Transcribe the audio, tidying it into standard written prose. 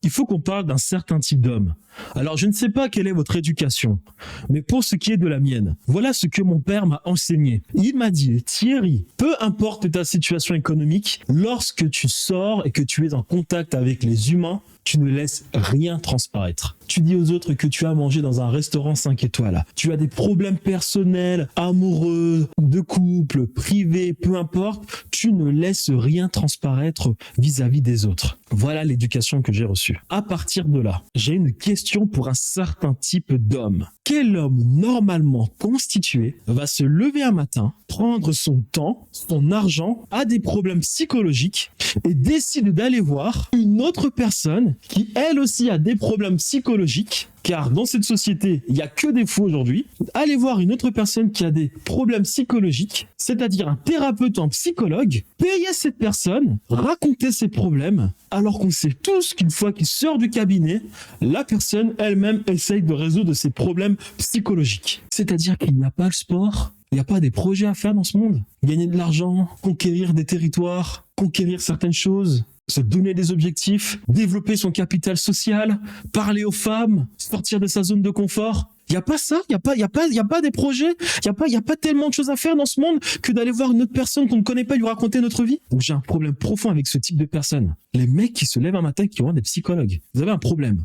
il faut qu'on parle d'un certain type d'homme. Alors, je ne sais pas quelle est votre éducation, mais pour ce qui est de la mienne, voilà ce que mon père m'a enseigné. Il m'a dit, Thierry, peu importe ta situation économique, lorsque tu sors et que tu es en contact avec les humains, tu ne laisses rien transparaître. Tu dis aux autres que tu as mangé dans un restaurant 5 étoiles. Tu as des problèmes personnels, amoureux, de couple, privés, peu importe. Tu ne laisses rien transparaître vis-à-vis des autres. Voilà l'éducation que j'ai reçue. À partir de là, j'ai une question pour un certain type d'homme. Quel homme normalement constitué va se lever un matin, prendre son temps, son argent, a des problèmes psychologiques et décide d'aller voir une autre personne qui elle aussi a des problèmes psychologiques, car dans cette société, il n'y a que des fous aujourd'hui. Allez voir une autre personne qui a des problèmes psychologiques, c'est-à-dire un thérapeute, un psychologue, payer cette personne, raconter ses problèmes, alors qu'on sait tous qu'une fois qu'il sort du cabinet, la personne elle-même essaye de résoudre ses problèmes psychologiques. C'est-à-dire qu'il n'y a pas le sport, il n'y a pas des projets à faire dans ce monde. Gagner de l'argent, conquérir des territoires, conquérir certaines choses, se donner des objectifs, développer son capital social, parler aux femmes, sortir de sa zone de confort. Il n'y a pas ça, il n'y a pas des projets, il y a pas tellement de choses à faire dans ce monde que d'aller voir une autre personne qu'on ne connaît pas lui raconter notre vie. Donc j'ai un problème profond avec ce type de personnes. Les mecs qui se lèvent un matin qui ont des psychologues. Vous avez un problème.